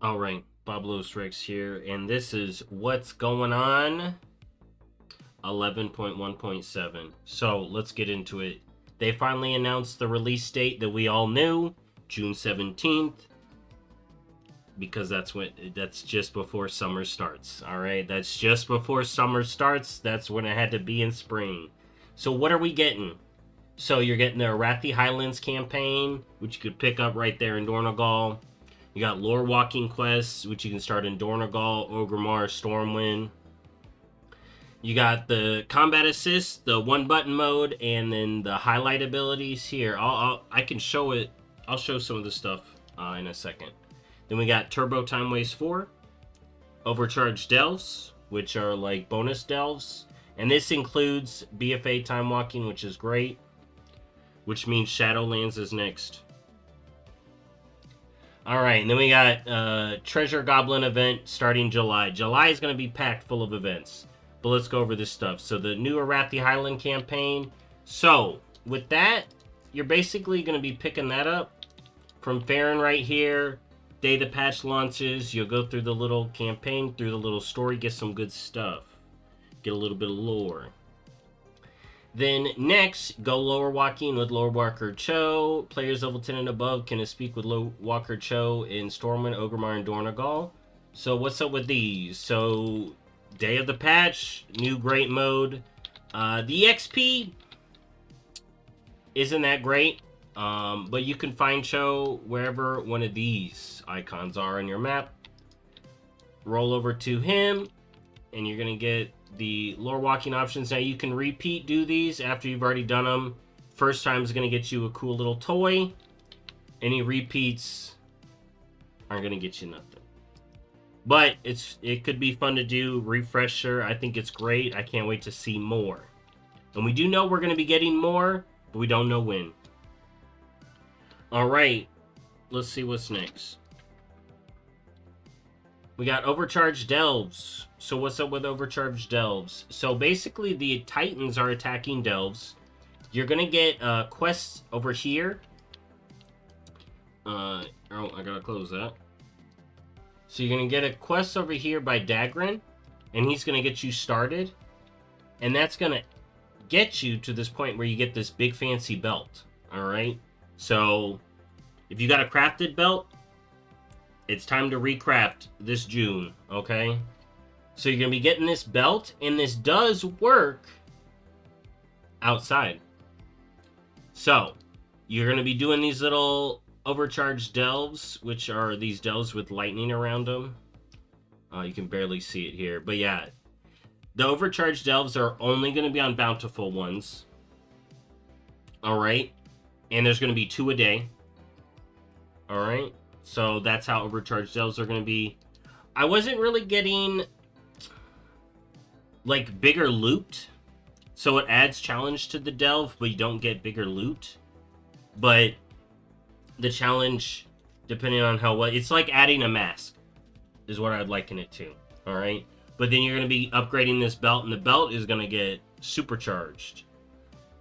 All right, BobalosRex here, and this is what's going on 11.1.7. So let's get into it. They finally announced the release date that we all knew, June 17th, because that's just before summer starts. All right, that's just before summer starts. That's when it had to be in spring. So what are we getting? So you're getting the Arathi Highlands campaign, which you could pick up right there in Dornogal. You got lore walking quests, which you can start in Dornogal, Orgrimmar, Stormwind. You got the combat assist, the one button mode, and then the highlight abilities here. I can show it. I'll show some of the stuff in a second. Then we got Turbo Time Waste 4, Overcharged Delves, which are like bonus delves, and this includes BFA time walking, which is great, which means Shadowlands is next. All right, and then we got Treasure Goblin event starting July. July is going to be packed full of events. But let's go over this stuff. So the new Arathi Highland campaign. So with that, you're basically going to be picking that up from Farron right here. Day the patch launches. You'll go through the little campaign, through the little story, get some good stuff. Get a little bit of lore. Then next, go Lore Walking with Lore Walker Cho. Players level 10 and above can speak with Lore Walker Cho in Stormwind, Orgrimmar, and Dornogal. So what's up with these? So day of the patch, new great mode. The XP isn't that great, but you can find Cho wherever one of these icons are on your map. Roll over to him, and you're going to get the lore walking options. Now you can repeat do these after you've already done them. First time is going to get you a cool little toy. Any repeats aren't going to get you nothing. But it could be fun to do. Refresher, I think it's great. I can't wait to see more. And we do know we're going to be getting more, but we don't know when. All right, let's see what's next. We got Overcharged Delves. So what's up with Overcharged Delves? So basically the Titans are attacking Delves. You're going to get quests over here. Oh, I gotta close that. So you're going to get a quest over here by Dagran. And he's going to get you started. And that's going to get you to this point where you get this big fancy belt. Alright? So if you got a crafted belt, it's time to recraft this June, okay? So you're going to be getting this belt, and this does work outside. So you're going to be doing these little overcharged delves, which are these delves with lightning around them. You can barely see it here, but yeah. The overcharged delves are only going to be on bountiful ones. Alright? And there's going to be 2 a day. Alright? So that's how overcharged delves are going to be. I wasn't really getting like bigger loot. So it adds challenge to the delve, but you don't get bigger loot. But the challenge, depending on how well, it's like adding a mask is what I'd liken it to. Alright? But then you're going to be upgrading this belt, and the belt is going to get supercharged.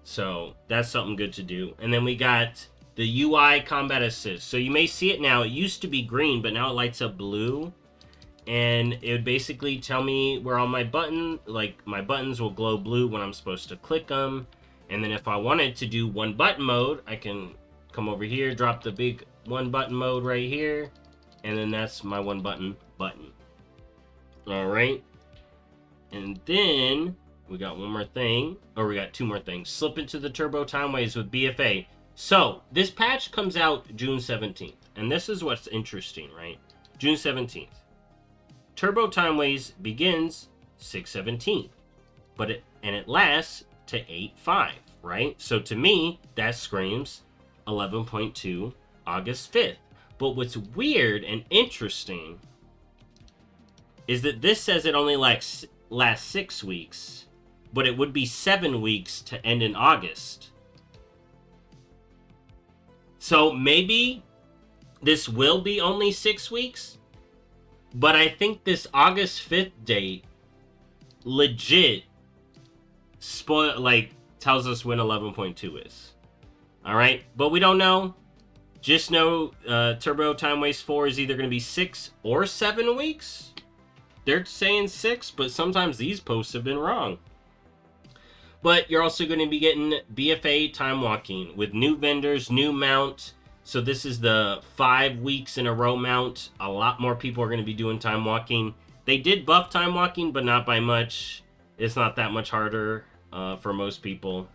So that's something good to do. And then we got the UI combat assist. So you may see it now. It used to be green, but now it lights up blue. And it would basically tell me where all my buttons, like my buttons will glow blue when I'm supposed to click them. And then if I wanted to do one button mode, I can come over here, drop the big one button mode right here. And then that's my one button. All right. And then we got one more thing, or we got 2 more things. Slip into the Turbo Time Waves with BFA. So, this patch comes out June 17th. And this is what's interesting, right? June 17th. Turbo Time Waves begins 6/17. It lasts to 8/5, right? So to me, that screams 11.2 August 5th. But what's weird and interesting is that this says it only lasts 6 weeks, but it would be 7 weeks to end in August. So maybe this will be only 6 weeks, but I think this August 5th date legit tells us when 11.2 is. All right, but we don't know. Just know Turbo Time Waste 4 is either going to be 6 or 7 weeks. They're saying 6, but sometimes these posts have been wrong. But you're also going to be getting BFA Time Walking with new vendors, new mount. So this is the 5 weeks in a row mount. A lot more people are going to be doing Time Walking. They did buff Time Walking, but not by much. It's not that much harder for most people.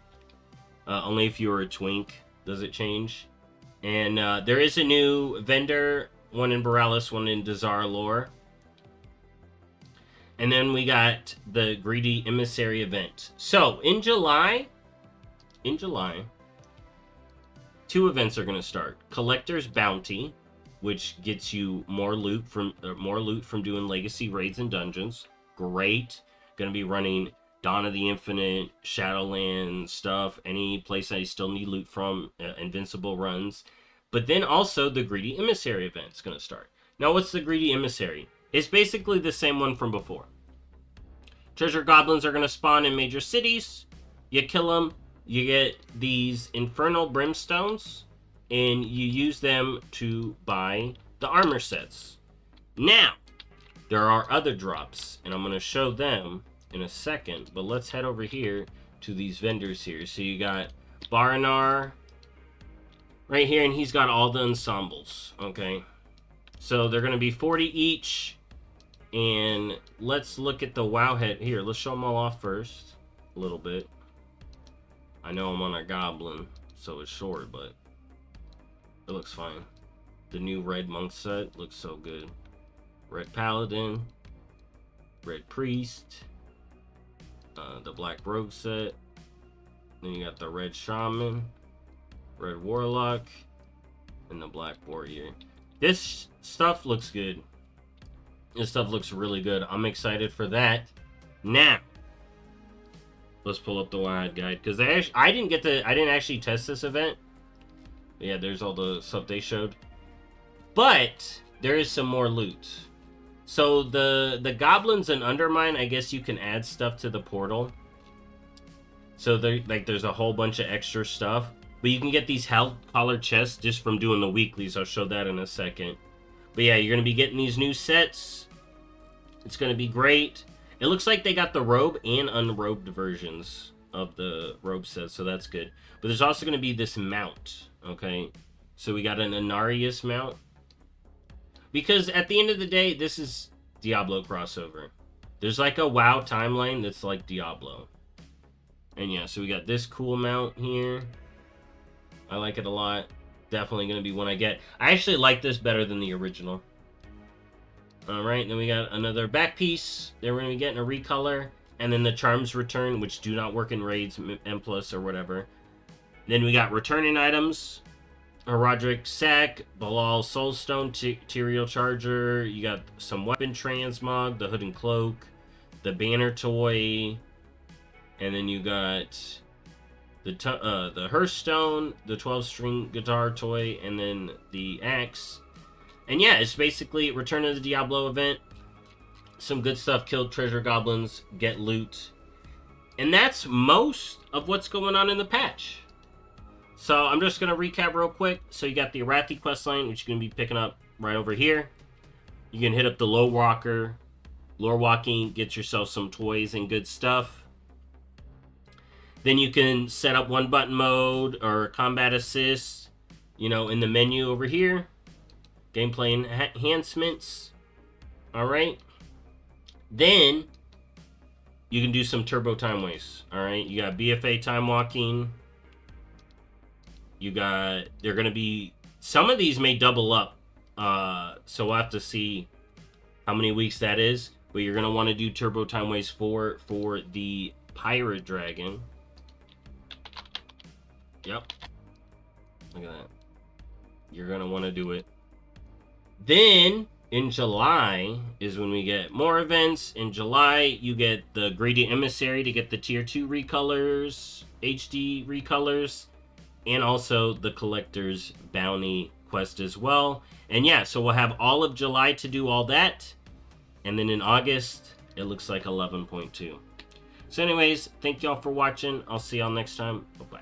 Only if you were a twink does it change. And there is a new vendor, one in Borealis, one in Desire Lore. And then we got the Greedy Emissary event. So, in July, 2 events are going to start. Collector's Bounty, which gets you more loot from doing legacy raids and dungeons. Great. Going to be running Dawn of the Infinite, Shadowland stuff, any place I still need loot from, Invincible runs. But then also the Greedy Emissary event is going to start. Now, what's the Greedy Emissary? It's basically the same one from before. Treasure goblins are going to spawn in major cities. You kill them, you get these infernal brimstones, and you use them to buy the armor sets. Now, there are other drops, and I'm going to show them in a second, but let's head over here to these vendors here. So you got Baranar right here, and he's got all the ensembles, okay? So they're going to be 40 each, and let's look at the WoW head. Here, let's show them all off first, a little bit. I know I'm on a goblin, so it's short, but it looks fine. The new red monk set looks so good. Red paladin, red priest, the black rogue set. Then you got the red shaman, red warlock, and the black warrior. This stuff looks good. This stuff looks really good. I'm excited for that. Now, let's pull up the WoW guide, because I didn't actually test this event. But yeah, there's all the stuff they showed. But there is some more loot. So the goblins and Undermine, I guess you can add stuff to the portal. So there's a whole bunch of extra stuff. But you can get these health collar chests just from doing the weeklies. I'll show that in a second. But yeah, you're going to be getting these new sets. It's going to be great. It looks like they got the robe and unrobed versions of the robe sets, so that's good. But there's also going to be this mount, okay? So we got an Inarius mount. Because at the end of the day, this is Diablo crossover. There's like a WoW timeline that's like Diablo. And yeah, so we got this cool mount here. I like it a lot. Definitely going to be one I get. I actually like this better than the original. Alright, then we got another back piece. Then we're going to be getting a recolor. And then the charms return, which do not work in raids, M+, or whatever. Then we got returning items. Roderick Sack, Balal Soulstone, Tyrael Charger. You got some weapon transmog, the hood and cloak, the banner toy. And then you got the Hearthstone, the 12-string guitar toy, and then the axe. And yeah, it's basically Return of the Diablo event. Some good stuff, kill treasure goblins, get loot. And that's most of what's going on in the patch. So I'm just going to recap real quick. So you got the Arathi questline, which you're going to be picking up right over here. You can hit up the Lore Walking, get yourself some toys and good stuff. Then you can set up one button mode or combat assist, you know, in the menu over here. Gameplay enhancements. Alright. Then you can do some turbo time waste. Alright. You got BFA time walking. You got, they're going to be, some of these may double up. So we'll have to see how many weeks that is. But you're going to want to do turbo time waste for the pirate dragon. Yep. Look at that. You're going to want to do it. Then, in July, is when we get more events. In July, you get the Greedy Emissary to get the Tier 2 recolors, HD recolors, and also the Collector's Bounty quest as well. And yeah, so we'll have all of July to do all that. And then in August, it looks like 11.2. So anyways, thank y'all for watching. I'll see y'all next time. Bye-bye.